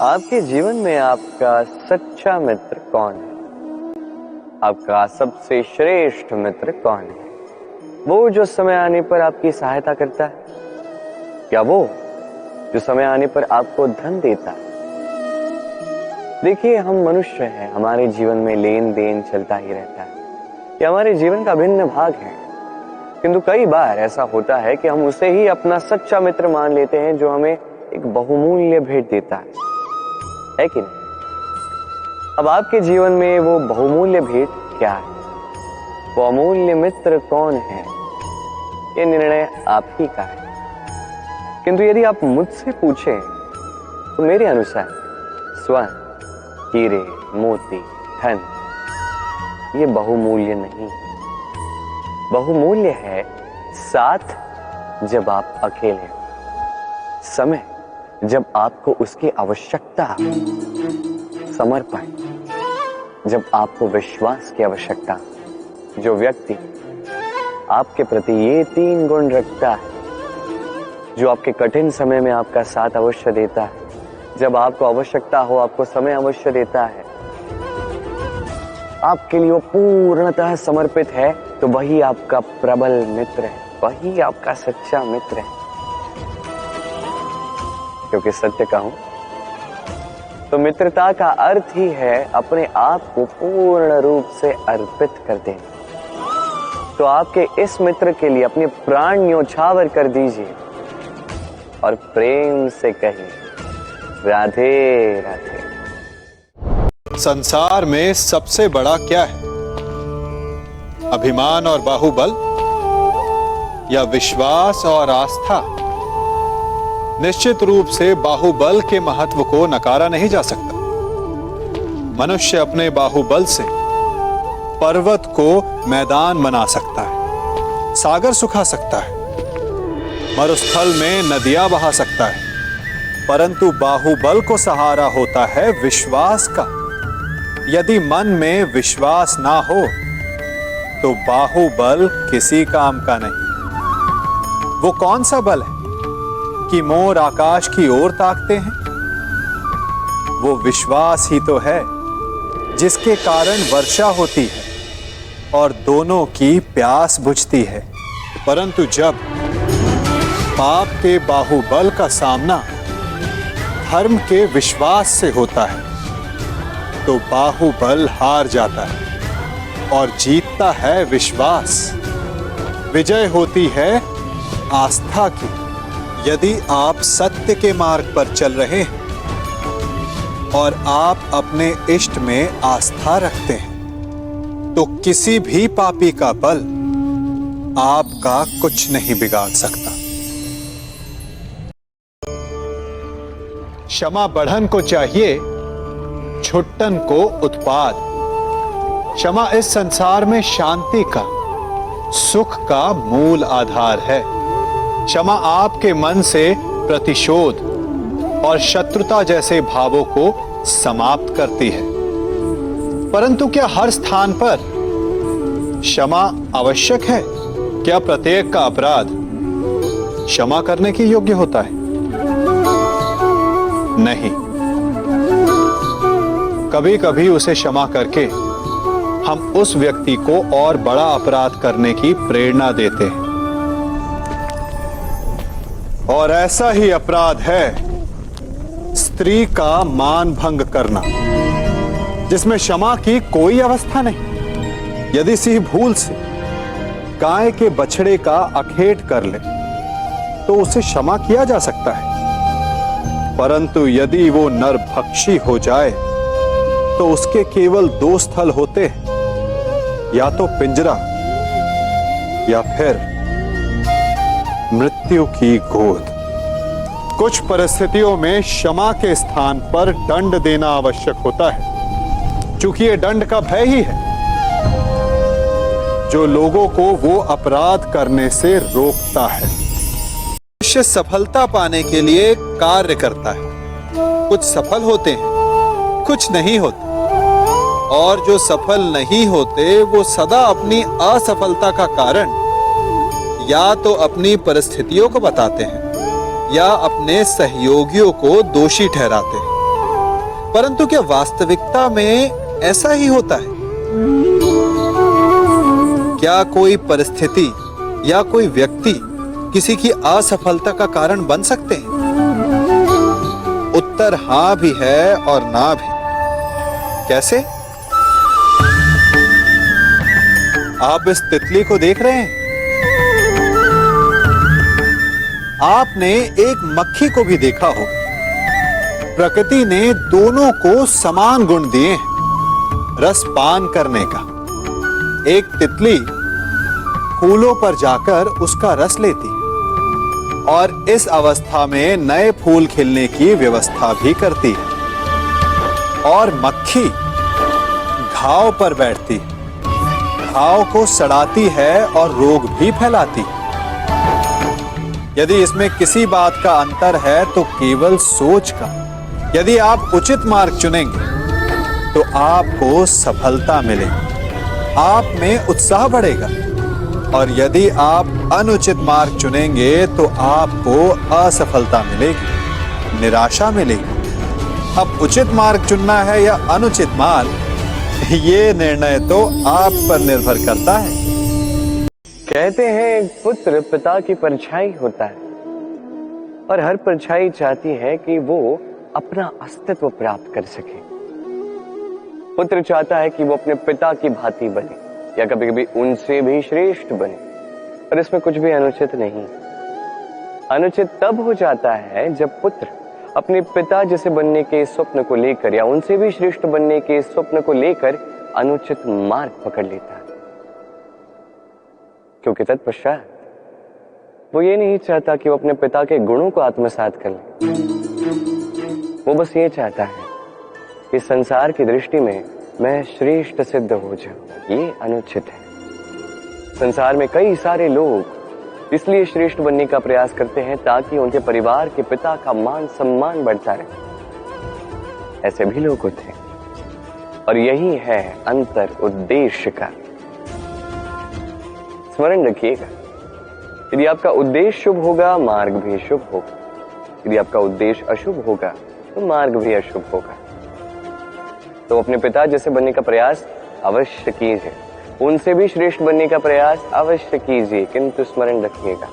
आपके जीवन में आपका सच्चा मित्र कौन है? आपका सबसे श्रेष्ठ मित्र कौन है? वो जो समय आने पर आपकी सहायता करता है, या वो जो समय आने पर आपको धन देता है? देखिए, हम मनुष्य हैं, हमारे जीवन में लेन देन चलता ही रहता है, ये हमारे जीवन का भिन्न भाग है। किंतु कई बार ऐसा होता है कि हम उसे ही अपना सच्चा मित्र मान लेते हैं जो हमें एक बहुमूल्य भेंट देता है कि नहीं? अब आपके जीवन में वो बहुमूल्य भेंट क्या है? वो अमूल्य मित्र कौन है? ये निर्णय आप ही का है। किंतु यदि आप मुझसे पूछें तो मेरे अनुसार स्वर्ण, हीरे, मोती, धन ये बहुमूल्य नहीं। बहुमूल्य है साथ जब आप अकेले हो, समय जब आपको उसकी आवश्यकता हो, समर्पण जब आपको विश्वास की आवश्यकता, जो व्यक्ति आपके प्रति ये 3 गुण रखता है, जो आपके कठिन समय में आपका साथ अवश्य देता है, जब आपको आवश्यकता हो आपको समय अवश्य देता है, आपके लिए वो पूर्णतः समर्पित है, तो वही आपका प्रबल मित्र है, वही आपका सच्चा मित्र है। क्योंकि सत्य कहूं तो मित्रता का अर्थ ही है अपने आप को पूर्ण रूप से अर्पित कर देना। तो आपके इस मित्र के लिए अपने प्राण न्योछावर कर दीजिए और प्रेम से कहिए, राधे राधे। संसार में सबसे बड़ा क्या है? अभिमान और बाहुबल या विश्वास और आस्था? निश्चित रूप से बाहुबल के महत्व को नकारा नहीं जा सकता। मनुष्य अपने बाहुबल से पर्वत को मैदान बना सकता है, सागर सुखा सकता है, मरुस्थल में नदियां बहा सकता है, परंतु बाहुबल को सहारा होता है विश्वास का। यदि मन में विश्वास ना हो तो बाहुबल किसी काम का नहीं। वो कौन सा बल है कि मोर आकाश की ओर ताकते हैं? वो विश्वास ही तो है जिसके कारण वर्षा होती है और दोनों की प्यास बुझती है। परंतु जब पाप के बाहुबल का सामना धर्म के विश्वास से होता है तो बाहुबल हार जाता है और जीतता है विश्वास। विजय होती है आस्था की। यदि आप सत्य के मार्ग पर चल रहे हैं और आप अपने इष्ट में आस्था रखते हैं तो किसी भी पापी का बल आपका कुछ नहीं बिगाड़ सकता। क्षमा बढ़न को चाहिए, छुट्टन को उत्पाद। क्षमा इस संसार में शांति का, सुख का मूल आधार है। क्षमा आपके मन से प्रतिशोध और शत्रुता जैसे भावों को समाप्त करती है। परंतु क्या हर स्थान पर क्षमा आवश्यक है? क्या प्रत्येक का अपराध क्षमा करने के योग्य होता है? नहीं। कभी कभी उसे क्षमा करके हम उस व्यक्ति को और बड़ा अपराध करने की प्रेरणा देते हैं। और ऐसा ही अपराध है स्त्री का मान भंग करना, जिसमें क्षमा की कोई अवस्था नहीं। यदि सिंह भूल से गाय के बछड़े का अखेट कर ले तो उसे क्षमा किया जा सकता है, परंतु यदि वो नरभक्षी हो जाए तो उसके केवल 2 स्थल होते हैं, या तो पिंजरा या फिर मृत्यु की गोद। कुछ परिस्थितियों में क्षमा के स्थान पर दंड देना आवश्यक होता है, क्योंकि ये दंड का भय ही है जो लोगों को वो अपराध करने से रोकता है। मनुष्य सफलता पाने के लिए कार्य करता है। कुछ सफल होते हैं, कुछ नहीं होते, और जो सफल नहीं होते वो सदा अपनी असफलता का कारण या तो अपनी परिस्थितियों को बताते हैं या अपने सहयोगियों को दोषी ठहराते हैं। परंतु क्या वास्तविकता में ऐसा ही होता है? क्या कोई परिस्थिति या कोई व्यक्ति किसी की असफलता का कारण बन सकते हैं? उत्तर हां भी है और ना भी। कैसे? आप इस तितली को देख रहे हैं, आपने एक मक्खी को भी देखा हो। प्रकृति ने दोनों को समान गुण दिए हैं रस पान करने का। एक तितली फूलों पर जाकर उसका रस लेती और इस अवस्था में नए फूल खिलने की व्यवस्था भी करती है। और मक्खी घाव पर बैठती है, घाव को सड़ाती है और रोग भी फैलाती है। यदि इसमें किसी बात का अंतर है तो केवल सोच का। यदि आप उचित मार्ग चुनेंगे तो आपको सफलता मिलेगी, आप में उत्साह बढ़ेगा। और यदि आप अनुचित मार्ग चुनेंगे तो आपको असफलता मिलेगी, निराशा मिलेगी। अब उचित मार्ग चुनना है या अनुचित मार्ग, ये निर्णय तो आप पर निर्भर करता है। कहते हैं एक पुत्र पिता की परछाई होता है और हर परछाई चाहती है कि वो अपना अस्तित्व प्राप्त कर सके। पुत्र चाहता है कि वो अपने पिता की भांति बने या कभी कभी उनसे भी श्रेष्ठ बने, पर इसमें कुछ भी अनुचित नहीं। अनुचित तब हो जाता है जब पुत्र अपने पिता जैसे बनने के स्वप्न को लेकर या उनसे भी श्रेष्ठ बनने के स्वप्न को लेकर अनुचित मार्ग पकड़ लेता है, क्योंकि तत्पश्चात वो ये नहीं चाहता कि वो अपने पिता के गुणों को आत्मसात कर ले। वो बस ये चाहता है कि संसार की दृष्टि में मैं श्रेष्ठ सिद्ध हो जाऊं। ये अनुचित है। संसार में कई सारे लोग इसलिए श्रेष्ठ बनने का प्रयास करते हैं ताकि उनके परिवार के पिता का मान सम्मान बढ़ता रहे। ऐसे भी लोग होते हैं और यही है अंतर उद्देश्य का। स्मरण रखिएगा, यदि आपका उद्देश्य शुभ होगा मार्ग भी शुभ होगा, यदि आपका उद्देश्य अशुभ होगा तो मार्ग भी अशुभ होगा। तो अपने पिता जैसे बनने का प्रयास अवश्य कीजिए, उनसे भी श्रेष्ठ बनने का प्रयास अवश्य कीजिए, किंतु स्मरण रखिएगा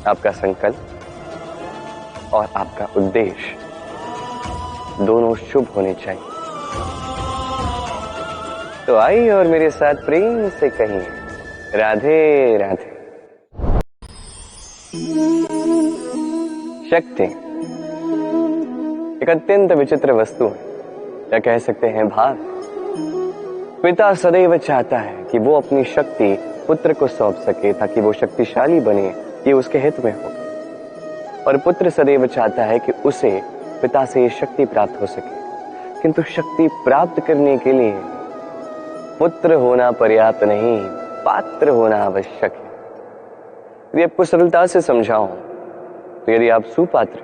आपका संकल्प और आपका उद्देश्य दोनों शुभ होने चाहिए। तो आइए और मेरे साथ प्रेम से कहिए, राधे राधे। शक्ति एक अत्यंत विचित्र वस्तु है, या कह सकते हैं भाव। पिता सदैव चाहता है कि वो अपनी शक्ति पुत्र को सौंप सके ताकि वो शक्तिशाली बने, ये उसके हित में हो। और पुत्र सदैव चाहता है कि उसे पिता से ये शक्ति प्राप्त हो सके, किंतु शक्ति प्राप्त करने के लिए पुत्र होना पर्याप्त नहीं, पात्र होना आवश्यक है। यदि आपको सरलता से समझाऊं तो यदि आप सुपात्र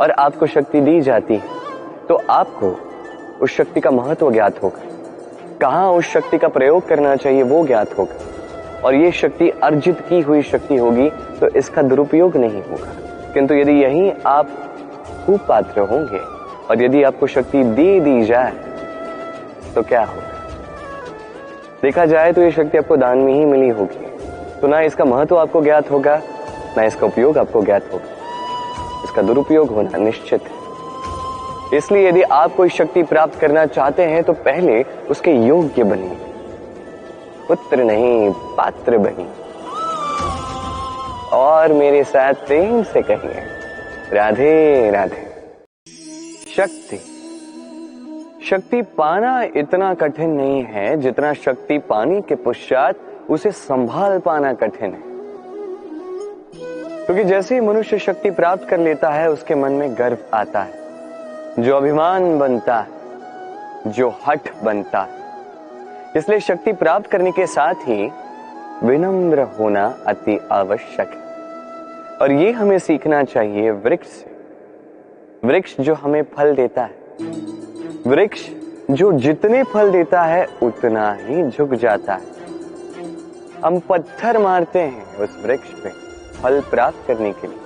और आपको शक्ति दी जाती है तो आपको उस शक्ति का महत्व ज्ञात होगा, कहां उस शक्ति का प्रयोग करना चाहिए वो ज्ञात होगा, और ये शक्ति अर्जित की हुई शक्ति होगी तो इसका दुरुपयोग नहीं होगा। किंतु यदि यही आप कुपात्र होंगे और यदि आपको शक्ति दे दी जाए तो क्या होगा? देखा जाए तो ये शक्ति आपको दान में ही मिली होगी, तो ना इसका महत्व आपको ज्ञात होगा ना इसका उपयोग आपको ज्ञात होगा। इसका दुरुपयोग होना निश्चित है। इसलिए यदि आप कोई शक्ति प्राप्त करना चाहते हैं तो पहले उसके योग्य बनिए, पुत्र नहीं पात्र बनिए। और मेरे साथ प्रेम से कहिए, राधे राधे। शक्ति शक्ति पाना इतना कठिन नहीं है जितना शक्ति पाने के पश्चात उसे संभाल पाना कठिन है। क्योंकि जैसे ही मनुष्य शक्ति प्राप्त कर लेता है उसके मन में गर्व आता है, जो अभिमान बनता है, जो हठ बनता है। इसलिए शक्ति प्राप्त करने के साथ ही विनम्र होना अति आवश्यक है। और ये हमें सीखना चाहिए वृक्ष से। वृक्ष जो हमें फल देता है, वृक्ष जो जितने फल देता है उतना ही झुक जाता है। हम पत्थर मारते हैं उस वृक्ष पे फल प्राप्त करने के लिए,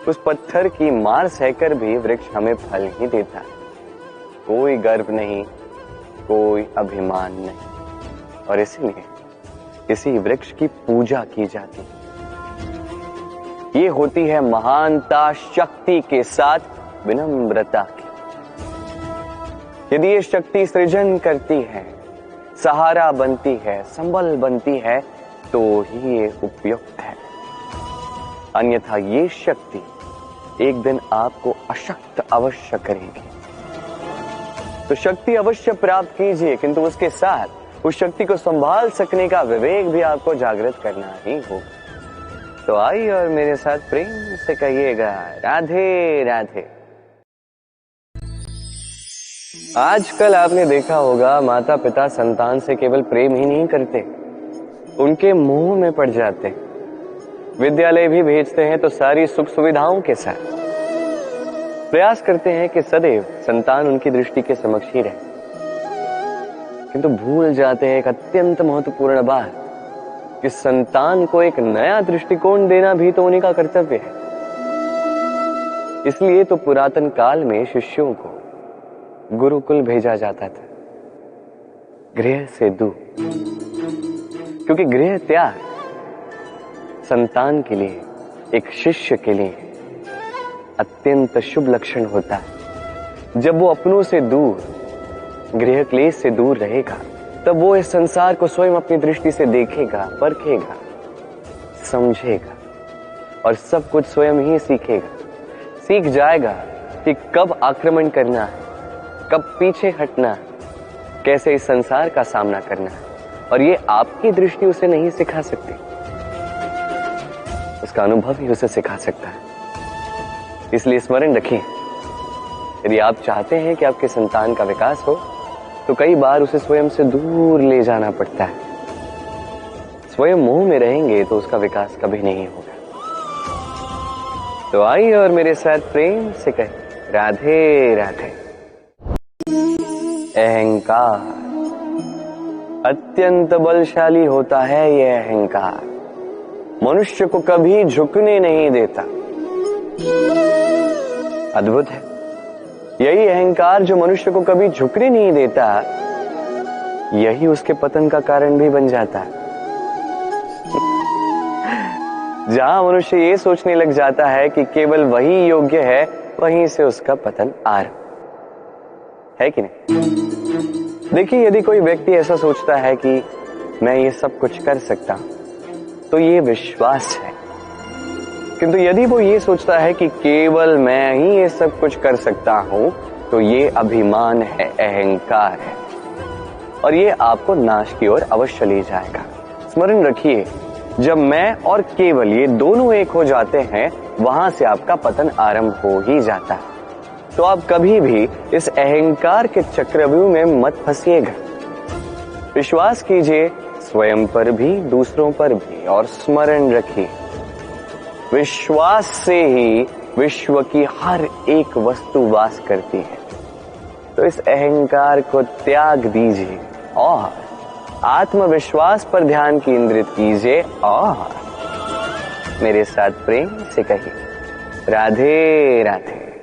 उस पत्थर की मार सहकर भी वृक्ष हमें फल ही देता है। कोई गर्व नहीं, कोई अभिमान नहीं, और इसलिए इसी वृक्ष की पूजा की जाती है। ये होती है महानता शक्ति के साथ विनम्रता की। यदि ये शक्ति सृजन करती है, सहारा बनती है, संबल बनती है, तो ही ये उपयुक्त है। अन्यथा ये शक्ति एक दिन आपको अशक्त अवश्य करेगी। तो शक्ति अवश्य प्राप्त कीजिए, किंतु उसके साथ उस शक्ति को संभाल सकने का विवेक भी आपको जागृत करना ही होगा। तो आइए और मेरे साथ प्रेम से कहिएगा, राधे राधे। आजकल आपने देखा होगा, माता पिता संतान से केवल प्रेम ही नहीं करते, उनके मोह में पड़ जाते। विद्यालय भी भेजते हैं तो सारी सुख सुविधाओं के साथ प्रयास करते हैं कि सदैव संतान उनकी दृष्टि के समक्ष ही रहे, किंतु भूल जाते हैं एक अत्यंत महत्वपूर्ण बात कि संतान को एक नया दृष्टिकोण देना भी तो उन्हीं का कर्तव्य है। इसलिए तो पुरातन काल में शिष्यों को गुरुकुल भेजा जाता था, गृह से दूर, क्योंकि गृह त्याग संतान के लिए, एक शिष्य के लिए अत्यंत शुभ लक्षण होता है। जब वो अपनों से दूर, गृह क्लेश से दूर रहेगा, तब वो इस संसार को स्वयं अपनी दृष्टि से देखेगा, परखेगा, समझेगा और सब कुछ स्वयं ही सीखेगा। सीख जाएगा कि कब आक्रमण करना है, कब पीछे हटना है, कैसे इस संसार का सामना करना है, और ये आपकी दृष्टि उसे नहीं सिखा सकती, उसका अनुभव ही उसे सिखा सकता है। इसलिए स्मरण रखिए, यदि आप चाहते हैं कि आपके संतान का विकास हो, तो कई बार उसे स्वयं से दूर ले जाना पड़ता है। स्वयं मोह में रहेंगे तो उसका विकास कभी नहीं होगा। तो आइए और मेरे साथ प्रेम से कहें, राधे राधे। अहंकार अत्यंत बलशाली होता है। यह अहंकार मनुष्य को कभी झुकने नहीं देता। अद्भुत है, यही अहंकार जो मनुष्य को कभी झुकने नहीं देता, यही उसके पतन का कारण भी बन जाता है। जहां मनुष्य ये सोचने लग जाता है कि केवल वही योग्य है, वहीं से उसका पतन आरंभ है कि नहीं। देखिए, यदि कोई व्यक्ति ऐसा सोचता है कि मैं ये सब कुछ कर सकता हूं, तो ये विश्वास है। किंतु यदि वो ये सोचता है कि केवल मैं ही ये सब कुछ कर सकता हूं, तो ये अभिमान है, अहंकार है, और ये आपको नाश की ओर अवश्य ले जाएगा। स्मरण रखिए, जब मैं और केवल ये दोनों एक हो जाते हैं, वहां से आपका पतन आरंभ हो ही जाता है। तो आप कभी भी इस अहंकार के चक्रव्यूह में मत फंसिएगा। विश्वास कीजिए, स्वयं पर भी, दूसरों पर भी, और स्मरण रखिए, विश्वास से ही विश्व की हर एक वस्तु वास करती है। तो इस अहंकार को त्याग दीजिए और आत्मविश्वास पर ध्यान केंद्रित कीजिए, और मेरे साथ प्रेम से कहिए, राधे राधे।